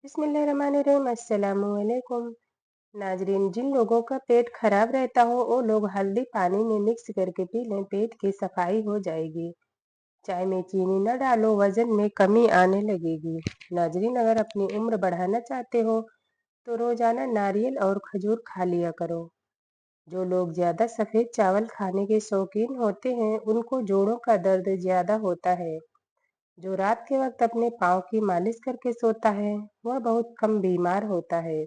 बिस्मिल्लाहिर्रहमानिर्रहीम। अस्सलामुअलैकुम नाजरीन। जिन लोगों का पेट खराब रहता हो वो लोग हल्दी पानी में मिक्स करके पी लें, पेट की सफाई हो जाएगी। चाय में चीनी न डालो, वजन में कमी आने लगेगी। नाजरीन, अगर अपनी उम्र बढ़ाना चाहते हो तो रोजाना नारियल और खजूर खा लिया करो। जो लोग ज्यादा सफेद चावल खाने के शौकीन होते हैं उनको जोड़ों का दर्द ज्यादा होता है। जो रात के वक्त अपने पाँव की मालिश करके सोता है वह बहुत कम बीमार होता है।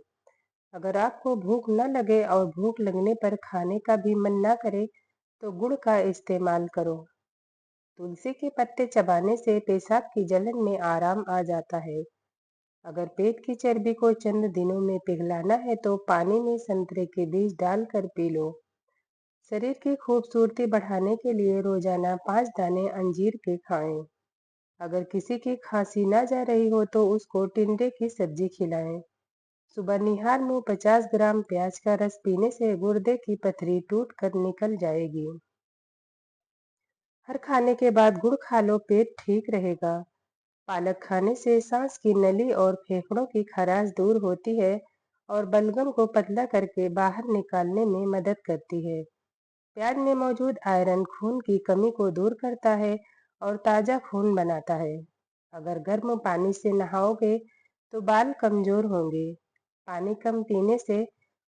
अगर आपको भूख न लगे और भूख लगने पर खाने का भी मन न करे तो गुड़ का इस्तेमाल करो। तुलसी के पत्ते चबाने से पेशाब की जलन में आराम आ जाता है। अगर पेट की चर्बी को चंद दिनों में पिघलाना है तो पानी में संतरे के बीज डालकर पी लो। शरीर की खूबसूरती बढ़ाने के लिए रोजाना 5 दाने अंजीर के खाएं। अगर किसी की खांसी ना जा रही हो तो उसको टिंडे की सब्जी खिलाएं। सुबह निहार मुंह 50 ग्राम प्याज का रस पीने से गुर्दे की पथरी टूट कर निकल जाएगी। हर खाने के बाद गुड़ खा लो, पेट ठीक रहेगा। पालक खाने से सांस की नली और फेफड़ों की खराश दूर होती है और बलगम को पतला करके बाहर निकालने में मदद करती है। प्याज में मौजूद आयरन खून की कमी को दूर करता है और ताज़ा खून बनाता है। अगर गर्म पानी से नहाओगे तो बाल कमजोर होंगे। पानी कम पीने से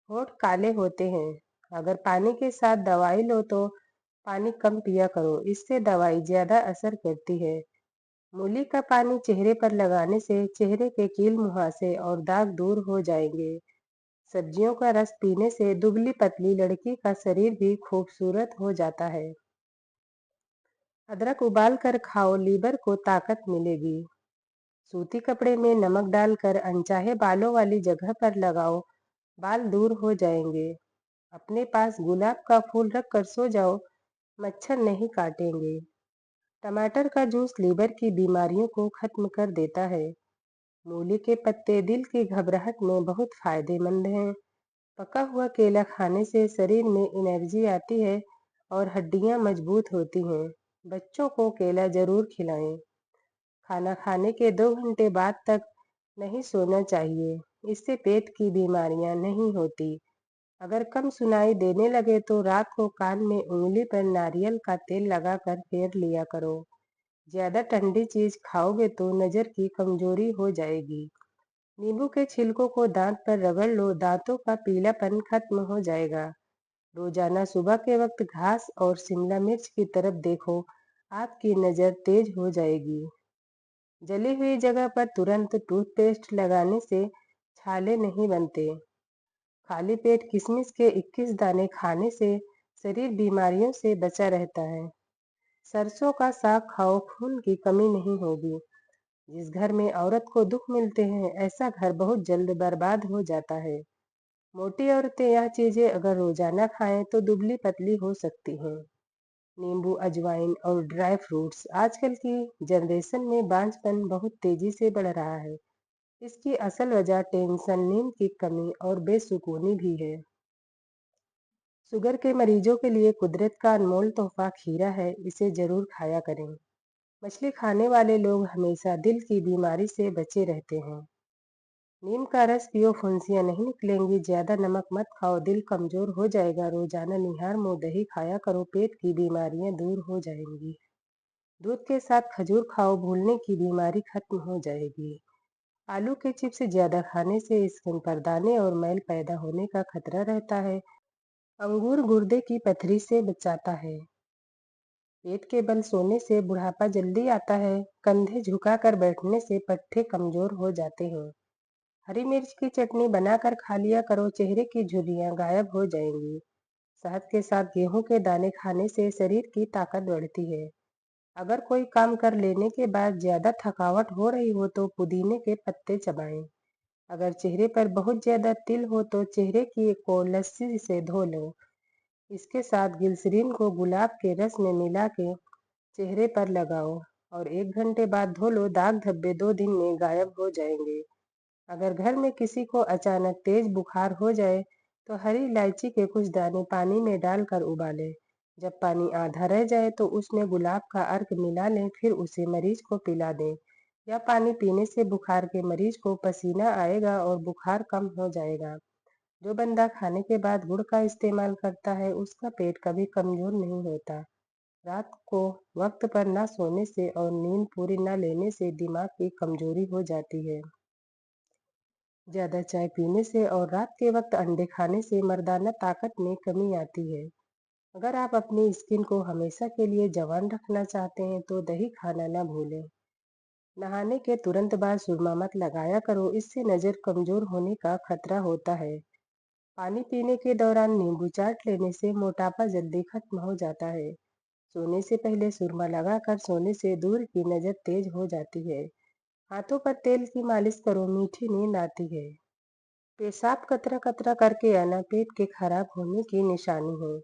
होंठ काले होते हैं। अगर पानी के साथ दवाई लो तो पानी कम पिया करो, इससे दवाई ज्यादा असर करती है। मूली का पानी चेहरे पर लगाने से चेहरे के कील मुहासे और दाग दूर हो जाएंगे। सब्जियों का रस पीने से दुबली पतली लड़की का शरीर भी खूबसूरत हो जाता है। अदरक उबाल कर खाओ, लीवर को ताकत मिलेगी। सूती कपड़े में नमक डालकर अनचाहे बालों वाली जगह पर लगाओ, बाल दूर हो जाएंगे। अपने पास गुलाब का फूल रख कर सो जाओ, मच्छर नहीं काटेंगे। टमाटर का जूस लीवर की बीमारियों को खत्म कर देता है। मूली के पत्ते दिल की घबराहट में बहुत फायदेमंद हैं। पका हुआ केला खाने से शरीर में एनर्जी आती है और हड्डियां मजबूत होती हैं। बच्चों को केला जरूर खिलाएं। खाना खाने के 2 घंटे बाद तक नहीं सोना चाहिए, इससे पेट की बीमारियां नहीं होती। अगर कम सुनाई देने लगे तो रात को कान में उंगली पर नारियल का तेल लगाकर फेर लिया करो। ज्यादा ठंडी चीज खाओगे तो नजर की कमजोरी हो जाएगी। नींबू के छिलकों को दांत पर रगड़ लो, दांतों का पीलापन खत्म हो जाएगा। रोजाना सुबह के वक्त घास और शिमला मिर्च की तरफ देखो, आपकी नजर तेज हो जाएगी। जली हुई जगह पर तुरंत टूथपेस्ट लगाने से छाले नहीं बनते। खाली पेट किशमिश के 21 दाने खाने से शरीर बीमारियों से बचा रहता है। सरसों का साग खाओ, खून की कमी नहीं होगी। जिस घर में औरत को दुख मिलते हैं ऐसा घर बहुत जल्द बर्बाद हो जाता है। मोटी औरतें यह चीजें अगर रोजाना खाएं तो दुबली पतली हो सकती हैं। नींबू, अजवाइन और ड्राई फ्रूट्स। आजकल की जनरेशन में बांझपन बहुत तेजी से बढ़ रहा है। इसकी असल वजह टेंशन, नींद की कमी और बेसुकूनी भी है। शुगर के मरीजों के लिए कुदरत का अनमोल तोहफा खीरा है, इसे जरूर खाया करें। मछली खाने वाले लोग हमेशा दिल की बीमारी से बचे रहते हैं। नीम का रस पियो, फुंसियां नहीं निकलेंगी। ज्यादा नमक मत खाओ, दिल कमजोर हो जाएगा। रोजाना निहार मुंह दही खाया करो, पेट की बीमारियां दूर हो जाएंगी। दूध के साथ खजूर खाओ, भूलने की बीमारी खत्म हो जाएगी। आलू के चिप्स ज्यादा खाने से स्किन पर दाने और मैल पैदा होने का खतरा रहता है। अंगूर गुर्दे की पथरी से बचाता है। पेट के बल सोने से बुढ़ापा जल्दी आता है। कंधे झुकाकर बैठने से पट्टे कमजोर हो जाते हैं। हरी मिर्च की चटनी बनाकर खा लिया करो, चेहरे की झुर्रियां गायब हो जाएंगी। शहद के साथ गेहूं के दाने खाने से शरीर की ताकत बढ़ती है। अगर कोई काम कर लेने के बाद ज्यादा थकावट हो रही हो तो पुदीने के पत्ते चबाएं। अगर चेहरे पर बहुत ज्यादा तिल हो तो चेहरे की को लस्सी से धो लो। इसके साथ ग्लिसरीन को गुलाब के रस में मिला के चेहरे पर लगाओ और 1 घंटे बाद धो लो। दाग धब्बे 2 दिन में गायब हो जाएंगे। अगर घर में किसी को अचानक तेज बुखार हो जाए तो हरी इलायची के कुछ दाने पानी में डालकर उबालें। जब पानी आधा रह जाए तो उसमें गुलाब का अर्क मिला लें, फिर उसे मरीज को पिला दें। या पानी पीने से बुखार के मरीज को पसीना आएगा और बुखार कम हो जाएगा। जो बंदा खाने के बाद गुड़ का इस्तेमाल करता है उसका पेट कभी कमजोर नहीं होता। रात को वक्त पर ना सोने से और नींद पूरी ना लेने से दिमाग की कमजोरी हो जाती है। ज्यादा चाय पीने से और रात के वक्त अंडे खाने से मर्दाना ताकत में कमी आती है। अगर आप अपनी स्किन को हमेशा के लिए जवान रखना चाहते हैं तो दही खाना ना भूलें। नहाने के तुरंत बाद सुरमा मत लगाया करो, इससे नजर कमजोर होने का खतरा होता है। पानी पीने के दौरान नींबू चाट लेने से मोटापा जल्दी खत्म हो जाता है। सोने से पहले सुरमा लगाकर सोने से दूर की नजर तेज हो जाती है। हाथों पर तेल की मालिश करो, मीठी नींद आती है। पेशाब कतरा कतरा करके आना पेट के खराब होने की निशानी है।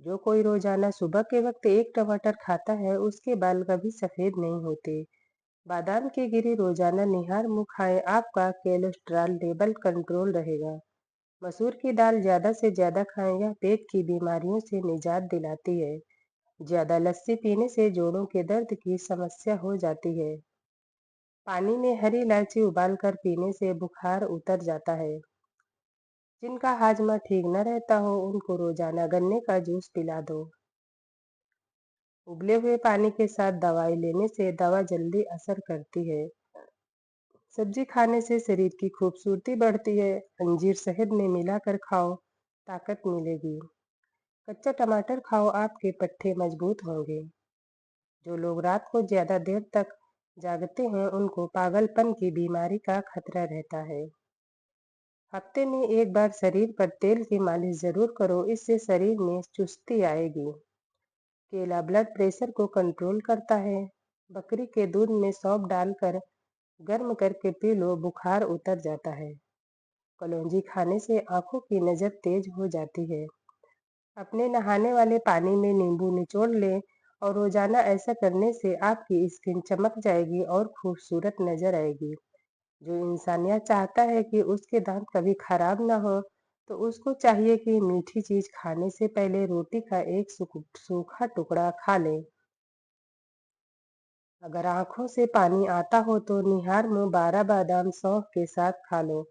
जो कोई रोजाना सुबह के वक्त एक टमाटर खाता है उसके बाल कभी सफेद नहीं होते। बादाम की गिरी रोजाना निहार मुंह खाएं, आपका कोलेस्ट्रॉल लेवल कंट्रोल रहेगा। मसूर की दाल ज्यादा से ज्यादा खाएं, यह पेट की बीमारियों से निजात दिलाती है। ज्यादा लस्सी पीने से जोड़ों के दर्द की समस्या हो जाती है। पानी में हरी इलायची उबालकर पीने से बुखार उतर जाता है। जिनका हाजमा ठीक न रहता हो उनको रोजाना गन्ने का जूस पिला दो। उबले हुए पानी के साथ दवाई लेने से दवा जल्दी असर करती है। सब्जी खाने से शरीर की खूबसूरती बढ़ती है। अंजीर शहद में मिलाकर खाओ, ताकत मिलेगी। कच्चा टमाटर खाओ, आपके पट्टे मजबूत होंगे। जो लोग रात को ज्यादा देर तक जागते हैं उनको पागलपन की बीमारी का खतरा रहता है। हफ्ते में एक बार शरीर पर तेल की मालिश जरूर करो, इससे शरीर में चुस्ती आएगी। केला ब्लड प्रेशर को कंट्रोल करता है। बकरी के दूध में सौंफ डालकर गर्म करके पी लो, बुखार उतर जाता है। कलौंजी खाने से आंखों की नजर तेज हो जाती है। अपने नहाने वाले पानी में नींबू निचोड़ लें और रोजाना ऐसा करने से आपकी स्किन चमक जाएगी और खूबसूरत नजर आएगी। जो इंसान यह चाहता है कि उसके दांत कभी खराब ना हो तो उसको चाहिए कि मीठी चीज खाने से पहले रोटी का एक सूखा टुकड़ा खा ले। अगर आंखों से पानी आता हो तो निहार मुंह 12 बादाम सौंफ के साथ खा लो।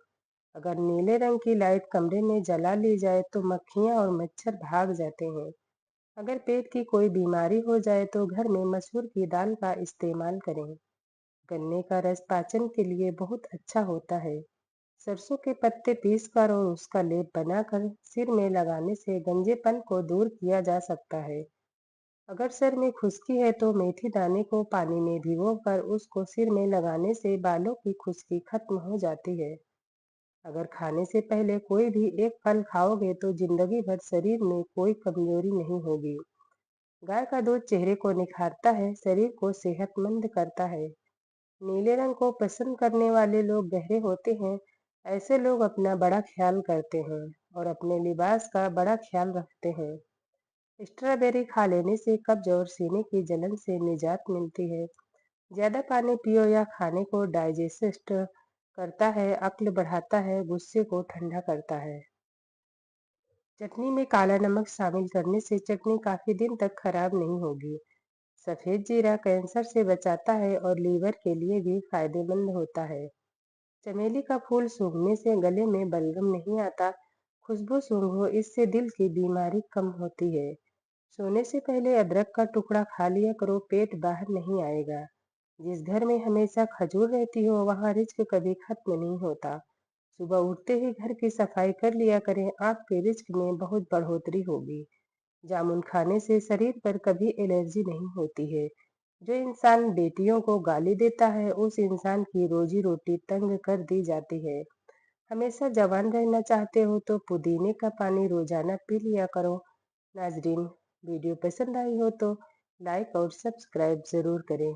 अगर नीले रंग की लाइट कमरे में जला ली जाए तो मक्खियां और मच्छर भाग जाते हैं। अगर पेट की कोई बीमारी हो जाए तो घर में मसूर की दाल का इस्तेमाल करें। गन्ने का रस पाचन के लिए बहुत अच्छा होता है। सरसों के पत्ते पीसकर और उसका लेप बनाकर सिर में लगाने से गंजेपन को दूर किया जा सकता है। अगर सिर में खुश्की है तो मेथी दाने को पानी में भिगोकर उसको सिर में लगाने से बालों की खुश्की खत्म हो जाती है। अगर खाने से पहले कोई भी एक फल खाओगे तो जिंदगी भर शरीर में कोई कमजोरी नहीं होगी। गाय का दूध चेहरे को निखारता है, शरीर को सेहतमंद करता है। नीले रंग को पसंद करने वाले लोग गहरे होते हैं। ऐसे लोग अपना बड़ा ख्याल करते हैं और अपने लिबास का बड़ा ख्याल रखते हैं। स्ट्रॉबेरी खा लेने से कब्ज और सीने की जलन से निजात मिलती है। ज्यादा पानी पियो, या खाने को डाइजेस्ट करता है, अक्ल बढ़ाता है, गुस्से को ठंडा करता है। चटनी में काला नमक शामिल करने से चटनी काफी दिन तक खराब नहीं होगी। सफेद जीरा कैंसर से बचाता है और लीवर के लिए भी फायदेमंद होता है। चमेली का फूल सूंघने से गले में बलगम नहीं आता। खुशबू सूंघो, इससे दिल की बीमारी कम होती है। सोने से पहले अदरक का टुकड़ा खा लिया करो, पेट बाहर नहीं आएगा। जिस घर में हमेशा खजूर रहती हो वहां रिज्क कभी खत्म नहीं होता। सुबह उठते ही घर की सफाई कर लिया करें, आपके रिज्क में बहुत बढ़ोतरी होगी। जामुन खाने से शरीर पर कभी एलर्जी नहीं होती है। जो इंसान बेटियों को गाली देता है उस इंसान की रोजी रोटी तंग कर दी जाती है। हमेशा जवान रहना चाहते हो तो पुदीने का पानी रोजाना पी लिया करो। नाजरीन, वीडियो पसंद आई हो तो लाइक और सब्सक्राइब जरूर करें।